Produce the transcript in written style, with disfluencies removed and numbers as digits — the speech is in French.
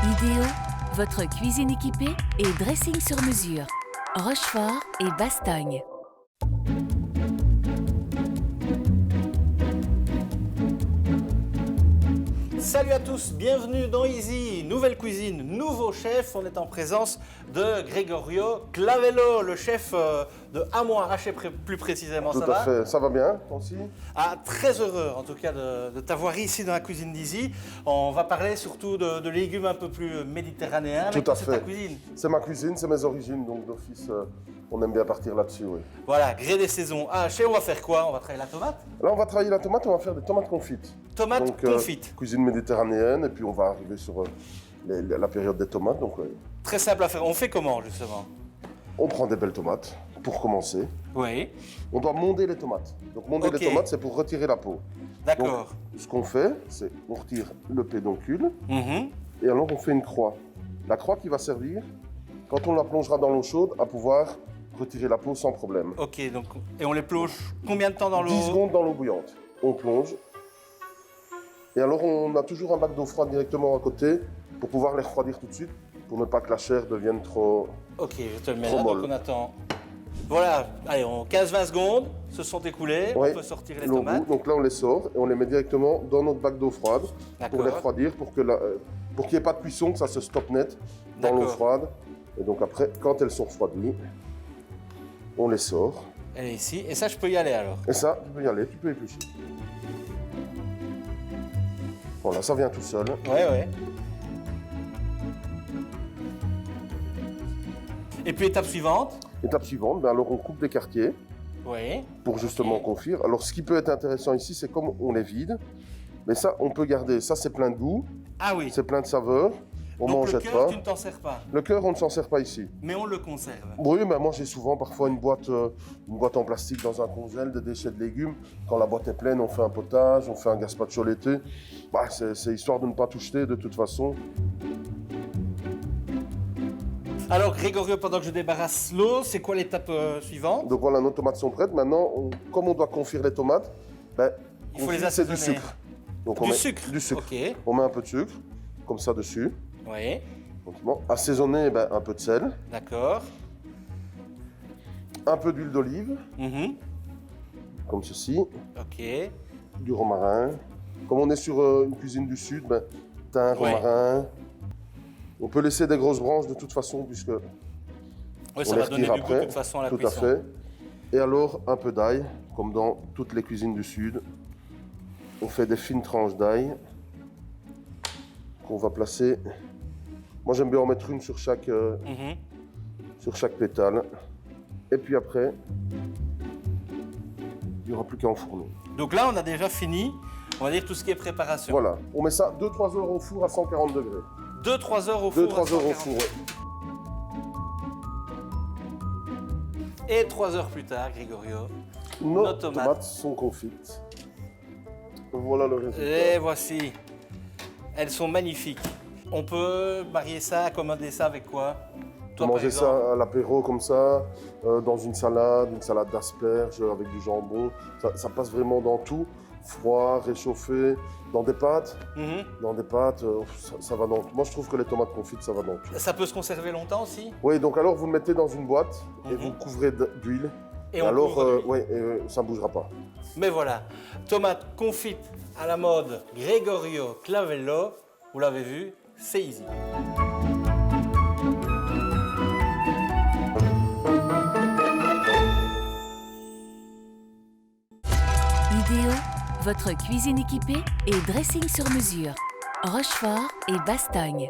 Idéo, votre cuisine équipée et dressing sur mesure. Rochefort et Bastogne. Salut à tous, bienvenue dans Easy, nouvelle cuisine, nouveau chef. On est en présence de Gregorio Clavello, le chef de Hamon Arraché plus précisément. Tout ça à va fait, ça va bien aussi. Très heureux en tout cas de t'avoir ici dans la cuisine d'Easy. On va parler surtout de légumes un peu plus méditerranéens. Tout à C'est fait. ta cuisine. C'est ma cuisine, c'est mes origines, donc d'office, on aime bien partir là-dessus, oui. Voilà, gré des saisons. Chez on va faire quoi? On va travailler la tomate? Là, on va travailler la tomate, on va faire des tomates confites. Tomate Donc, confite. cuisine méditerranéenne, et puis on va arriver sur la période des tomates. Donc, Très simple à faire. On fait comment justement? on prend des belles tomates, pour commencer. Oui, On doit monder les tomates. Donc monder Ok. les tomates, c'est pour retirer la peau. d'accord. Donc, ce qu'on fait, c'est on retire le pédoncule, Mhm. et alors on fait une croix. La croix qui va servir, quand on la plongera dans l'eau chaude, à pouvoir retirer la peau sans problème. Ok, donc, et on les plonge combien de temps dans l'eau? 10 secondes dans l'eau bouillante. On plonge. Et alors, on a toujours un bac d'eau froide directement à côté pour pouvoir les refroidir tout de suite, pour ne pas que la chair devienne trop... Ok, je te le mets Trop là, molle. donc on attend. Voilà, allez, 15-20 secondes se sont écoulées, Ouais, on peut sortir les l'eau tomates. bout. Donc là, on les sort et on les met directement dans notre bac d'eau froide pour les D'accord, refroidir, pour qu'il n'y ait pas de cuisson, que ça se stoppe net dans l'eau D'accord. froide. Et donc après, quand elles sont refroidies, on les sort. elle est ici, et ça je peux y aller alors. Et ça, tu peux y aller, tu peux éplucher. Voilà, ça vient tout seul. Ouais. Et puis étape suivante. Étape suivante, ben alors on coupe des quartiers Oui, pour justement Ok. confire. Alors ce qui peut être intéressant ici, c'est comme on les vide, mais ça on peut garder. Ça c'est plein de goût, ah oui. c'est plein de saveurs, on Donc n'en le jette cœur, pas. tu ne t'en sers pas, Le cœur, on ne s'en sert pas ici. mais on le conserve. Oui, mais moi j'ai souvent parfois une boîte en plastique dans un congèle de déchets de légumes. Quand la boîte est pleine, on fait un potage, on fait un gazpacho l'été. Bah, c'est histoire de ne pas tout jeter de toute façon. Alors Grégorio, pendant que je débarrasse l'eau, c'est quoi l'étape suivante? Donc voilà, nos tomates sont prêtes. Maintenant, comme on doit confire les tomates, ben, Il faut les confire, c'est du assaisonner. sucre. Donc Du met sucre. Du sucre. Ok, On met un peu de sucre, comme ça dessus. oui, Gentiment. Assaisonner, ben, un peu de sel, d'accord. un peu d'huile d'olive, Mhm. comme ceci, Ok, du romarin. Comme on est sur une cuisine du sud, ben, thym, Ouais. romarin. On peut laisser des grosses branches de toute façon, puisque oui, on ça les va donner retire du goût après. de toute façon à la Tout cuisson. à fait. Et alors, un peu d'ail, comme dans toutes les cuisines du sud. On fait des fines tranches d'ail qu'on va placer. Moi, j'aime bien en mettre une sur chaque pétale. Et puis après, il n'y aura plus qu'à enfourner. Donc là, on a déjà fini, on va dire tout ce qui est préparation. Voilà, on met ça 2-3 heures au four à 140 degrés. 2-3 heures au four. 2-3 à heures au 140. four, ouais. Et 3 heures plus tard, Grégorio, Nos Nos tomates. tomates sont confites. Voilà le résultat. les voici. Elles sont magnifiques. On peut marier ça, accommoder ça avec quoi? Toi, par Manger exemple. ça à l'apéro comme ça, dans une salade d'asperges avec du jambon. Ça passe vraiment dans tout. Froid, réchauffé, dans des pâtes. Mhm. Ça va dans tout. Moi, je trouve que les tomates confites, ça va dans tout. Ça peut se conserver longtemps aussi? Oui, donc alors, vous le mettez dans une boîte et Mhm. vous le couvrez d'huile. Et on alors, couvre d'huile. ouais, ça ne bougera pas. Mais voilà, tomates confites à la mode Gregorio Clavello. Vous l'avez vu, c'est easy. Idéo, votre cuisine équipée et dressing sur mesure. Rochefort et Bastogne.